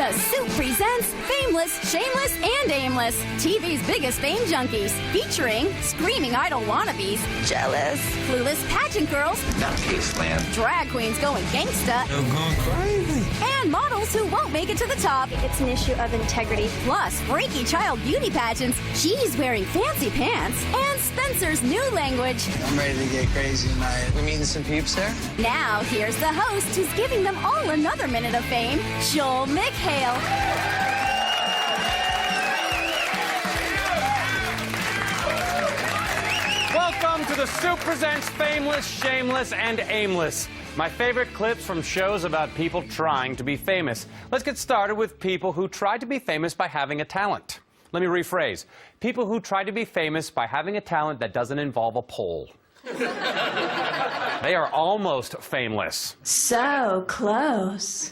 The Soup presents Fameless, Shameless, and Aimless, TV's biggest fame junkies, featuring screaming idol wannabes, Jealous, clueless pageant girls, Nutcase land, drag queens going gangsta, I'm going crazy, and models who won't make it to the top. it's an issue of integrity. Plus, freaky child beauty pageants, she's wearing fancy pants, and Spencer's new language. I'm ready to get crazy tonight. We meeting some peeps there? Now, here's the host who's giving them all another minute of fame, Joel McHale. Welcome to the Soup presents Fameless, Shameless, and Aimless. My favorite clips from shows about people trying to be famous. Let's get started with people who tried to be famous by having a talent. Let me rephrase. People who tried to be famous by having a talent that doesn't involve a pole. They are almost fameless. So close.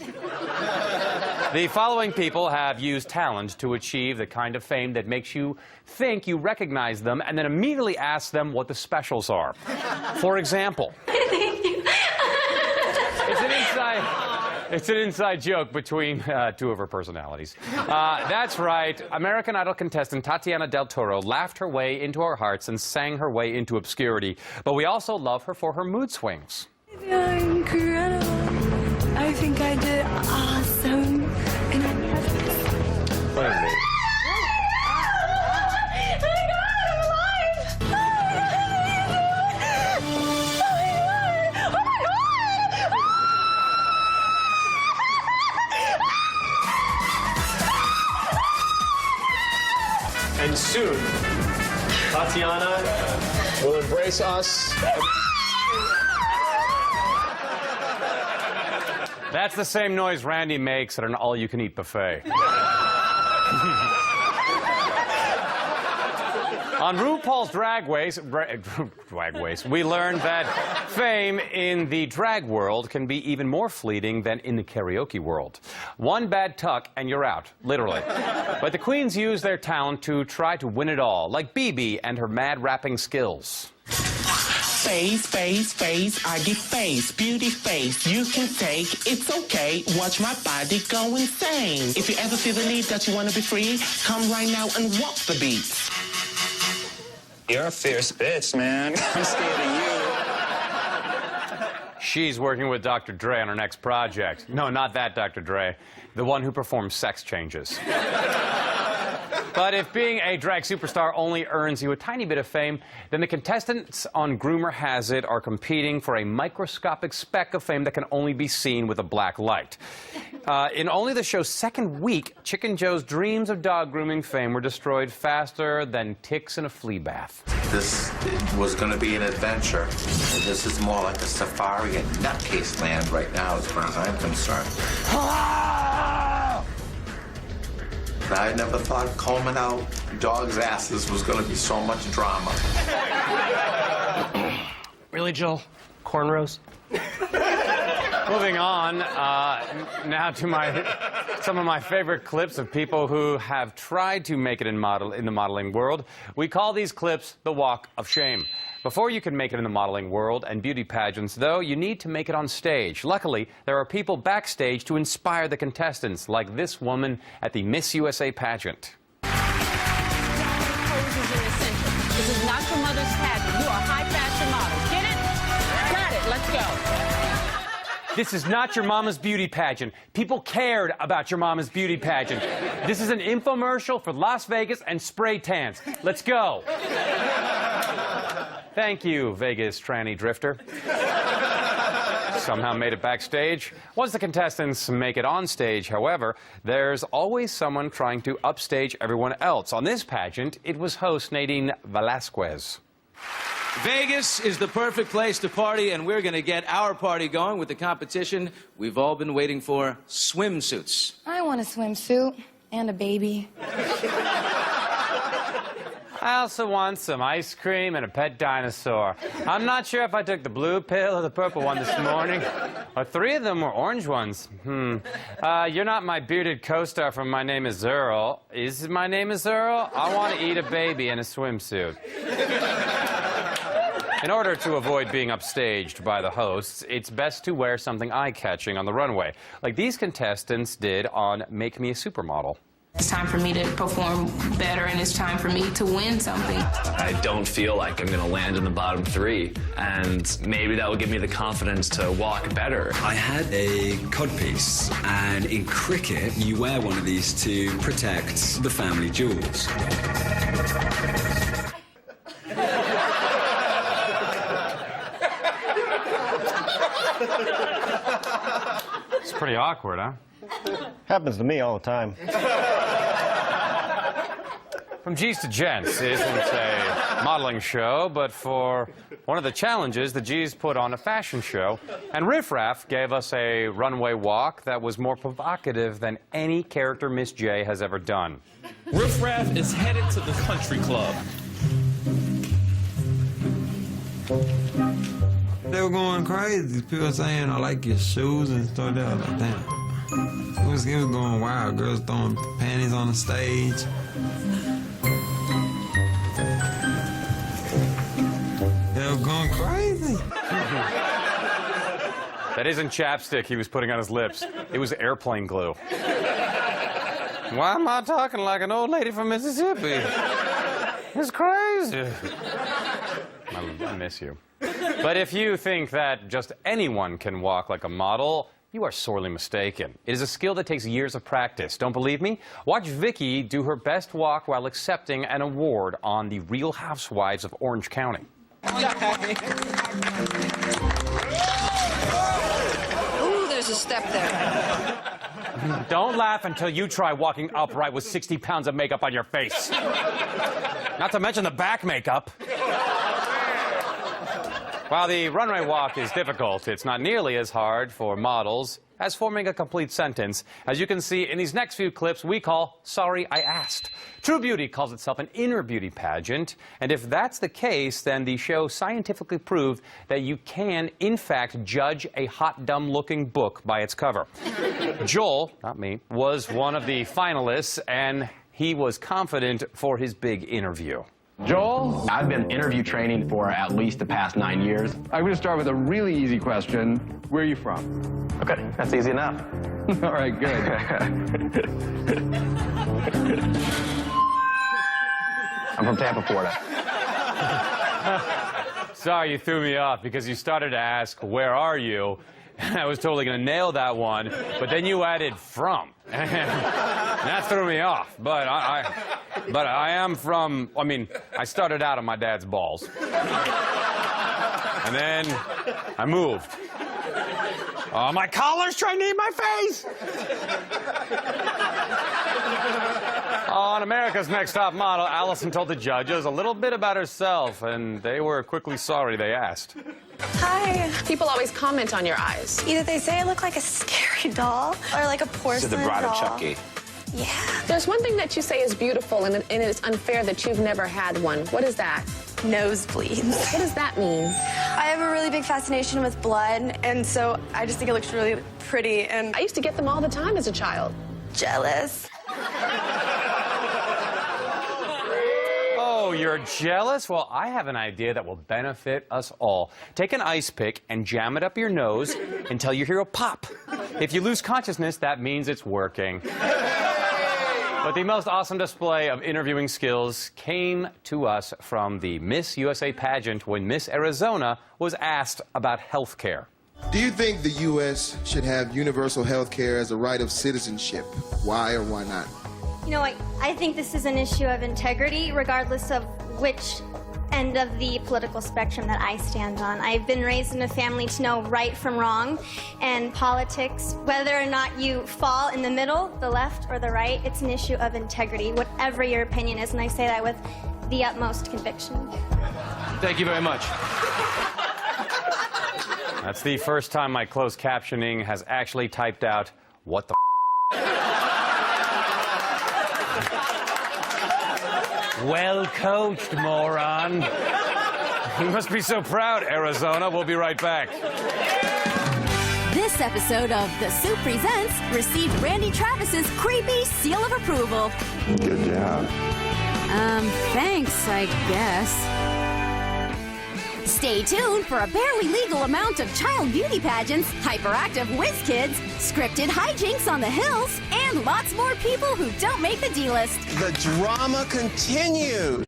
The following people have used talent to achieve the kind of fame that makes you think you recognize them and then immediately ask them what the specials are. For example, it's an inside joke between two of her personalities. That's right. American Idol contestant Tatiana Del Toro laughed her way into our hearts and sang her way into obscurity. But we also love her for her mood swings. Incredible. I think I did awesome. And I'm Wait a minute. And soon, Tatiana will embrace us. That's the same noise Randy makes at an all-you-can-eat buffet. On RuPaul's Drag Race, we learned that fame in the drag world can be even more fleeting than in the karaoke world. One bad tuck and you're out, literally. But the queens use their talent to try to win it all, like BB and her mad rapping skills. Face, face, face, I get face, beauty face, you can take, it's okay, watch my body go insane. If you ever feel the need that you want to be free, come right now and walk the beat. You're a fierce bitch, man. I'm scared of you. She's working with Dr. Dre on her next project. No, not that Dr. Dre, the one who performs sex changes. But if being a drag superstar only earns you a tiny bit of fame, then the contestants on Groomer Has It are competing for a microscopic speck of fame that can only be seen with a black light. In only the show's second week, Chicken Joe's dreams of dog grooming fame were destroyed faster than ticks in a flea bath. This was going to be an adventure. This is more like a safari in Nutcase land right now, as far as I'm concerned. I never thought combing out dogs' asses was going to be so much drama. Really, Joel? Cornrows? Moving on, now to some of my favorite clips of people who have tried to make it in the modeling world. We call these clips the Walk of Shame. Before you can make it in the modeling world and beauty pageants, though, you need to make it on stage. Luckily, there are people backstage to inspire the contestants, like this woman at the Miss USA pageant. This is not your mother's pageant. You are a high fashion model. Get it? Got it. Let's go. This is not your mama's beauty pageant. People cared about your mama's beauty pageant. This is an infomercial for Las Vegas and spray tans. Let's go. Thank you, Vegas tranny drifter. Somehow made it backstage. Once the contestants make it on stage, however, there's always someone trying to upstage everyone else. On this pageant, it was host Nadine Velasquez. Vegas is the perfect place to party, and we're going to get our party going with the competition we've all been waiting for, swimsuits. I want a swimsuit and a baby. I also want some ice cream and a pet dinosaur. I'm not sure if I took the blue pill or the purple one this morning. Or three of them were orange ones. You're not my bearded co-star from My Name is Earl. Is My Name is Earl? I want to eat a baby in a swimsuit. In order to avoid being upstaged by the hosts, it's best to wear something eye-catching on the runway, like these contestants did on Make Me a Supermodel. It's time for me to perform better, and it's time for me to win something. I don't feel like I'm going to land in the bottom 3, and maybe that will give me the confidence to walk better. I had a codpiece, and in cricket, you wear one of these to protect the family jewels. It's pretty awkward, huh? Happens to me all the time. From G's to Gents isn't a modeling show, but for one of the challenges, the G's put on a fashion show, and Riff Raff gave us a runway walk that was more provocative than any character Miss J has ever done. Riff Raff is headed to the country club. They were going crazy. People saying, I like your shoes and stuff. They were like, damn. It was going wild. Girls throwing panties on the stage. They were going crazy. That isn't chapstick he was putting on his lips. It was airplane glue. Why am I talking like an old lady from Mississippi? It's crazy. I miss you. But if you think that just anyone can walk like a model, you are sorely mistaken. It is a skill that takes years of practice. Don't believe me? Watch Vicky do her best walk while accepting an award on The Real Housewives of Orange County. Ooh, there's a step there. Don't laugh until you try walking upright with 60 pounds of makeup on your face. Not to mention the back makeup. While the runway walk is difficult, it's not nearly as hard for models as forming a complete sentence. As you can see in these next few clips, we call Sorry I Asked. True Beauty calls itself an inner beauty pageant, and if that's the case, then the show scientifically proved that you can, in fact, judge a hot, dumb-looking book by its cover. Joel, not me, was one of the finalists, and he was confident for his big interview. Joel, I've been interview training for at least the past 9 years. I'm going to start with a really easy question. Where are you from? Okay, that's easy enough. All right, good. I'm from Tampa, Florida. Sorry you threw me off because you started to ask, where are you? And I was totally going to nail that one, but then you added from. And that threw me off. But I am from, I mean, I started out on my dad's balls. And then I moved. Oh, my collar's trying to eat my face! On America's Next Top Model, Allison told the judges a little bit about herself, and they were quickly sorry they asked. Hi. People always comment on your eyes. Either they say I look like a scary doll or like a porcelain doll. Chucky. Yeah. There's one thing that you say is beautiful, and it's unfair that you've never had one. What is that? Nosebleeds. What does that mean? I have a really big fascination with blood, and so I just think it looks really pretty, and I used to get them all the time as a child. Jealous. Oh, you're jealous? Well, I have an idea that will benefit us all. Take an ice pick and jam it up your nose until you hear a pop. If you lose consciousness, that means it's working. But the most awesome display of interviewing skills came to us from the Miss USA pageant when Miss Arizona was asked about health care. Do you think the U.S. should have universal health care as a right of citizenship? Why or why not? You know, I think this is an issue of integrity, regardless of which end of the political spectrum that I stand on. I've been raised in a family to know right from wrong, and politics, whether or not you fall in the middle, the left or the right, it's an issue of integrity, whatever your opinion is, and I say that with the utmost conviction. Thank you very much. That's the first time my closed captioning has actually typed out, what the Well coached, moron. You must be so proud, Arizona. We'll be right back. This episode of The Soup Presents received Randy Travis's creepy seal of approval. Good job. Thanks, I guess. Stay tuned for a barely legal amount of child beauty pageants, hyperactive whiz kids, scripted hijinks on the hills, and lots more people who don't make the D-list. The drama continues.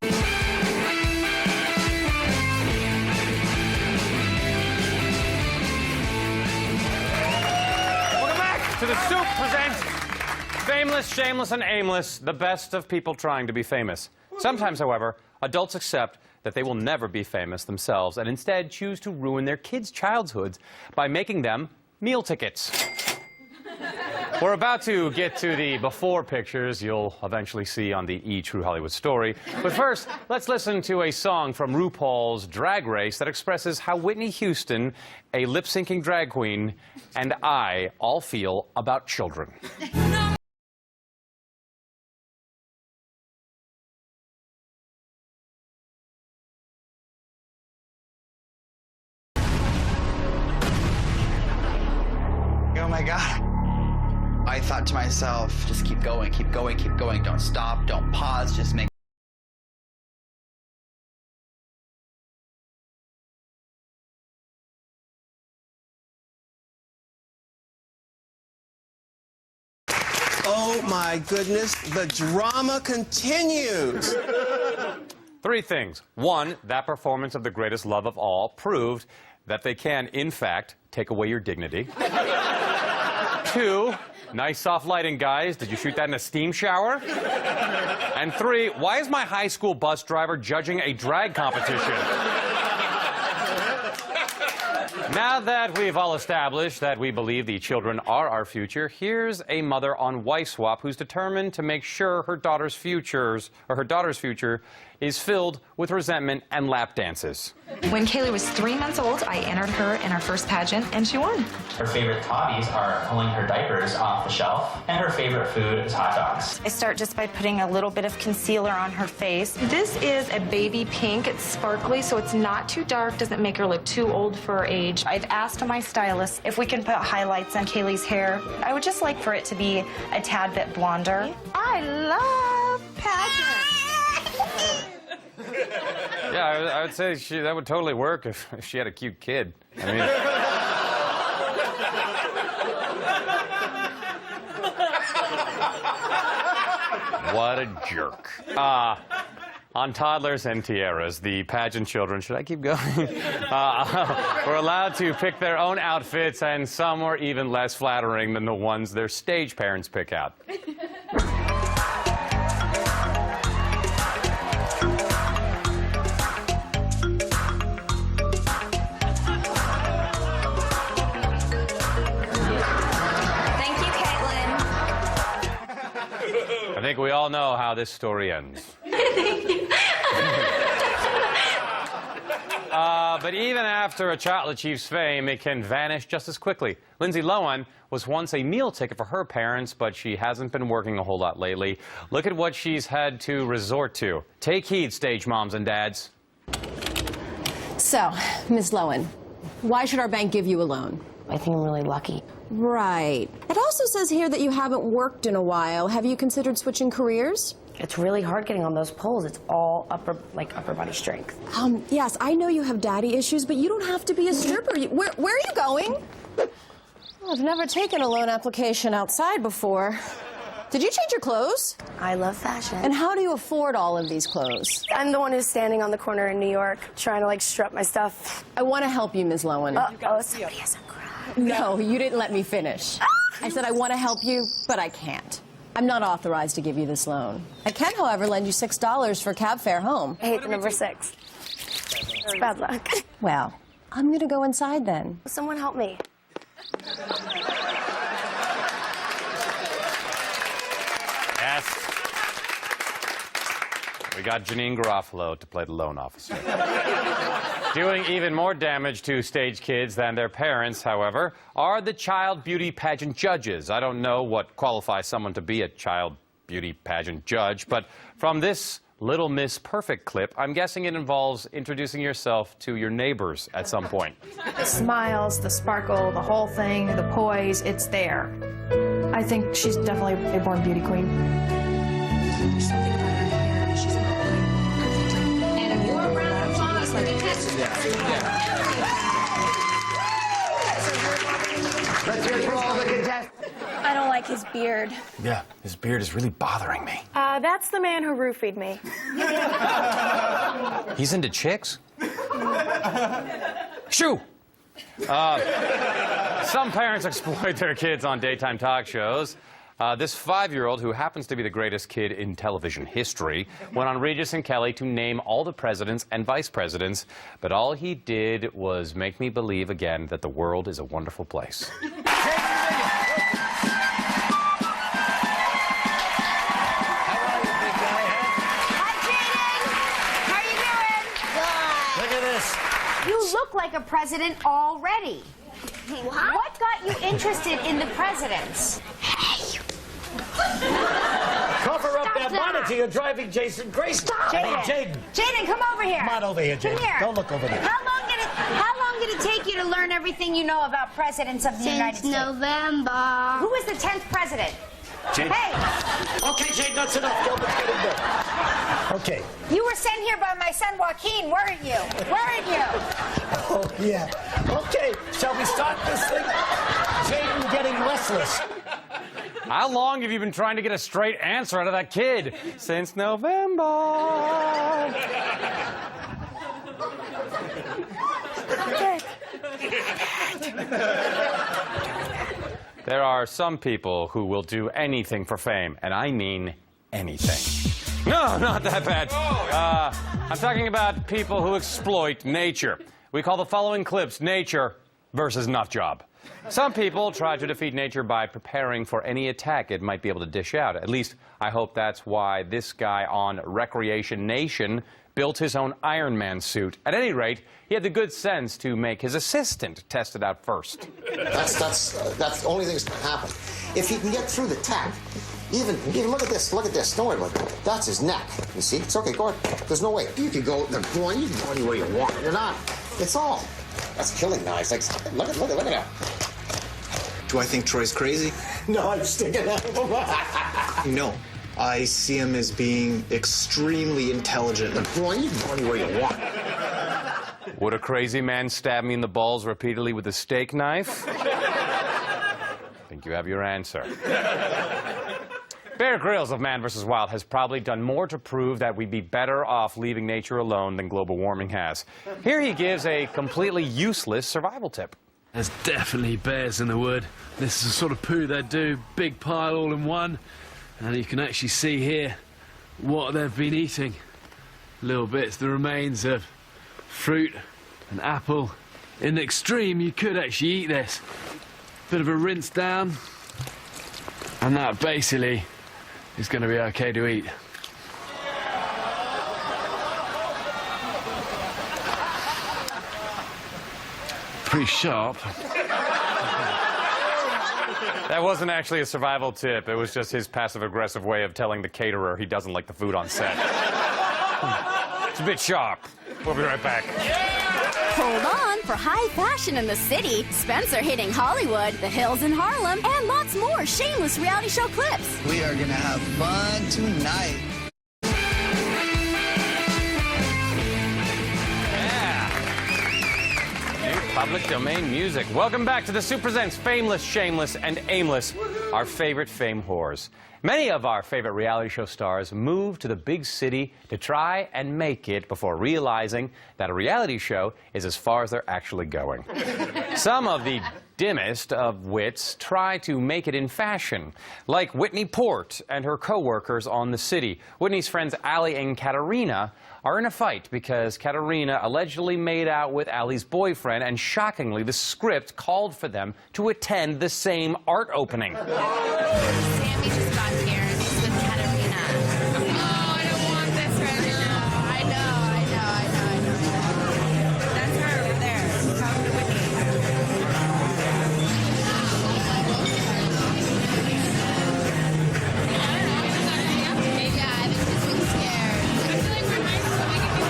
Welcome back to The Soup presents Fameless, Shameless, and Aimless, the best of people trying to be famous. Sometimes, however, adults accept that they will never be famous themselves and instead choose to ruin their kids' childhoods by making them meal tickets. We're about to get to the before pictures you'll eventually see on the E! True Hollywood Story. But first, let's listen to a song from RuPaul's Drag Race that expresses how Whitney Houston, a lip-syncing drag queen, and I all feel about children. Oh my God. I thought to myself, just keep going, keep going, keep going. Don't stop, don't pause, just make. Oh my goodness, the drama continues. 3 things. 1, that performance of the greatest love of all proved that they can, in fact, take away your dignity. 2, nice soft lighting, guys. Did you shoot that in a steam shower? And 3, why is my high school bus driver judging a drag competition? Now that we've all established that we believe the children are our future, here's a mother on Wife Swap who's determined to make sure her daughter's future is filled with resentment and lap dances. When Kaylee was 3 months old, I entered her in our first pageant, and she won. Her favorite hobbies are pulling her diapers off the shelf, and her favorite food is hot dogs. I start just by putting a little bit of concealer on her face. This is a baby pink. It's sparkly, so it's not too dark, doesn't make her look too old for her age. I've asked my stylist if we can put highlights on Kaylee's hair. I would just like for it to be a tad bit blonder. I love pageants. Yeah, I would say that would totally work if she had a cute kid. I mean... What a jerk. On toddlers and tiaras, the pageant children, should I keep going? Were allowed to pick their own outfits, and some were even less flattering than the ones their stage parents pick out. I think we all know how this story ends. Thank you. But even after a child achieves fame, it can vanish just as quickly. Lindsay Lohan was once a meal ticket for her parents, but she hasn't been working a whole lot lately. Look at what she's had to resort to. Take heed, stage moms and dads. So, Ms. Lohan, why should our bank give you a loan? I think I'm really lucky. Right. It also says here that you haven't worked in a while. Have you considered switching careers? It's really hard getting on those poles. It's all upper body strength. Yes, I know you have daddy issues, but you don't have to be a stripper. Where are you going? I've never taken a loan application outside before. Did you change your clothes? I love fashion. And how do you afford all of these clothes? I'm the one who's standing on the corner in New York trying to strut my stuff. I want to help you, Ms. Lohan. Oh, somebody hasn't cried. No, you didn't let me finish. I said I want to help you, but I can't. I'm not authorized to give you this loan. I can, however, lend you $6 for cab fare home. I hate the number 6. It's bad luck. Well, I'm going to go inside then. Someone help me. Yes. We got Janine Garofalo to play the loan officer. Doing even more damage to stage kids than their parents, however, are the child beauty pageant judges. I don't know what qualifies someone to be a child beauty pageant judge, but from this Little Miss Perfect clip, I'm guessing it involves introducing yourself to your neighbors at some point. The smiles, the sparkle, the whole thing, the poise, it's there. I think she's definitely a born beauty queen. There's something about her hair. She's not like perfect. And if you're around the Let's hear it for all the contestants. I don't like his beard. Yeah, his beard is really bothering me. That's the man who roofied me. He's into chicks? Shoo! Some parents exploit their kids on daytime talk shows. This 5-year-old, who happens to be the greatest kid in television history, went on Regis and Kelly to name all the presidents and vice presidents, but all he did was make me believe again that the world is a wonderful place. You look like a president already. What got you interested in the presidents? Cover up that monitor. You're driving Jason crazy. Stop Hey, it. Jaden. Jaden, come over here. Come on over here, Jaden. Come here. Don't look over there. How long did it take you to learn everything you know about presidents of the United States? November. Who was the 10th president? Jaden. Hey, Okay, Jaden, that's enough. Go back in bed. Okay. you were sent here by my son Joaquin, weren't you? Weren't you? Oh, yeah. Okay, shall we start this thing? Jaden getting restless. How long have you been trying to get a straight answer out of that kid? Since November. There are some people who will do anything for fame, and I mean anything. No, not that bad. I'm talking about people who exploit nature. We call the following clips nature versus nut job. Some people try to defeat nature by preparing for any attack it might be able to dish out. At least, I hope that's why this guy on Recreation Nation built his own Iron Man suit. At any rate, he had the good sense to make his assistant test it out first. That's the only thing that's going to happen. If he can get through the tack, even look at this, don't worry about it. That's his neck. You see? It's okay, go ahead. There's no way. You can go, you can go anywhere you want. You're not. It's all. That's killing knives. Like, look at him. Do I think Troy's crazy? No, I'm sticking out of him. No. I see him as being extremely intelligent. You can go anywhere you want. Would a crazy man stab me in the balls repeatedly with a steak knife? I think you have your answer. Bear Grylls of Man vs. Wild has probably done more to prove that we'd be better off leaving nature alone than global warming has. Here he gives a completely useless survival tip. There's definitely bears in the wood. This is the sort of poo they do, big pile all in one. And you can actually see here what they've been eating. Little bits, the remains of fruit and apple. In the extreme, you could actually eat this. Bit of a rinse down, and that basically is going to be okay to eat. Pretty sharp. That wasn't actually a survival tip. It was just his passive-aggressive way of telling the caterer he doesn't like the food on set. It's a bit sharp. We'll be right back. Hold on for high fashion in the city, Spencer hitting Hollywood, the hills in Harlem, and lots more Shameless reality show clips. We are gonna have fun tonight. Public domain music. Welcome back to the Soup Presents Fameless, Shameless, and Aimless, our favorite fame whores. Many of our favorite reality show stars move to the big city to try and make it before realizing that a reality show is as far as they're actually going. Some of the dimmest of wits try to make it in fashion, like Whitney Port and her co-workers on The City. Whitney's friends Allie and Katarina are in a fight because Katarina allegedly made out with Allie's boyfriend, and shockingly, the script called for them to attend the same art opening. Sammy just got here and he's with Katarina. Oh, I don't want this right now. I know. That's her over there. Talking to Whitney. Yeah, I think she's really scared. I feel like we're high school. We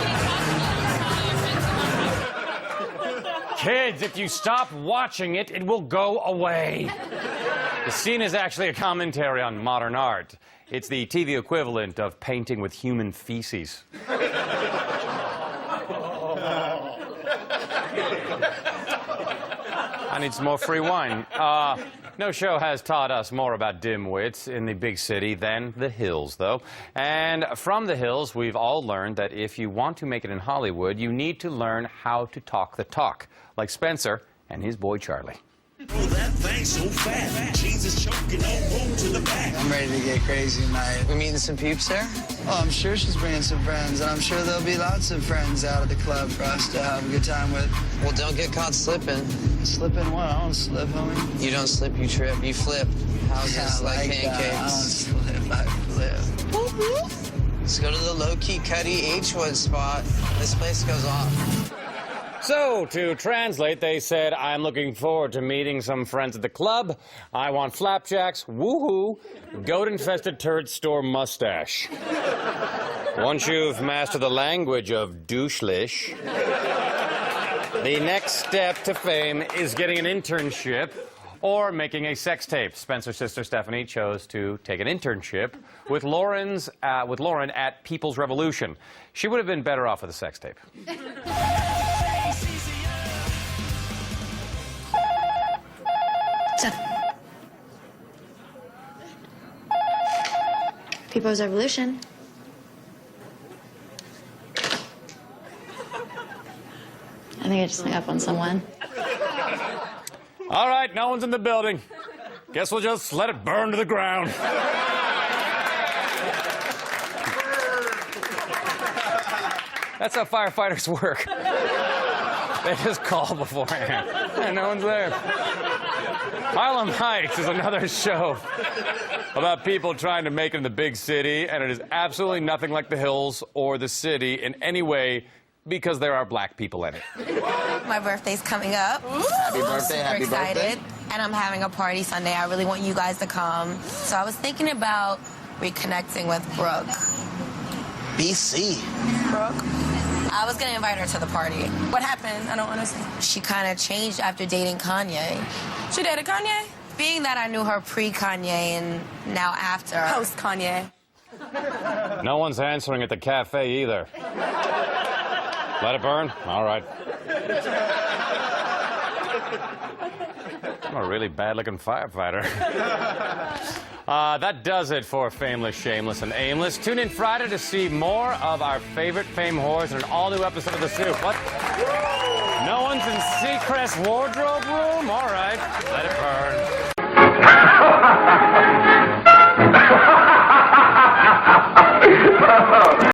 can talk. Kids, if you stop watching it, it will go away. The scene is actually a commentary on modern art. It's the TV equivalent of painting with human feces. I need some more free wine. No show has taught us more about dimwits in the big city than The Hills, though. And from The Hills, we've all learned that if you want to make it in Hollywood, you need to learn how to talk the talk, like Spencer and his boy Charlie. That thing's so fat. Jesus choking on road to the back. I'm ready to get crazy tonight. We meeting some peeps there? Oh, I'm sure she's bringing some friends, and I'm sure there'll be lots of friends out at the club for us to have a good time with. Well, don't get caught slipping. Slipping what? I don't slip, homie. You don't slip, you trip. You flip. Houses like pancakes. I don't slip, I flip. Let's go to the low-key Cuddy H-Wood spot. This place goes off. So, to translate, they said, I'm looking forward to meeting some friends at the club. I want flapjacks, woohoo, goat-infested turd store mustache. Once you've mastered the language of douchelish, the next step to fame is getting an internship or making a sex tape. Spencer's sister Stephanie chose to take an internship with Lauren at People's Revolution. She would have been better off with a sex tape. People's Revolution. I think I just hung up on someone. All right, no one's in the building. Guess we'll just let it burn to the ground. That's how firefighters work. They just call beforehand, and no one's there. Harlem Heights is another show about people trying to make it in the big city, and it is absolutely nothing like The Hills or the city in any way because there are black people in it. My birthday's coming up. Happy birthday, happy Super excited. birthday. And I'm having a party Sunday. I really want you guys to come. So I was thinking about reconnecting with Brooke. BC. Brooke? I was going to invite her to the party. What happened? I don't understand. She kind of changed after dating Kanye. She dated Kanye? Being that I knew her pre-Kanye and now after. Post-Kanye. No one's answering at the cafe either. Let it burn? All right. I'm a really bad-looking firefighter. That does it for Fameless, Shameless, and Aimless. Tune in Friday to see more of our favorite fame whores in an all-new episode of The Soup. What? No one's in Seacrest's wardrobe room? All right. Let it burn.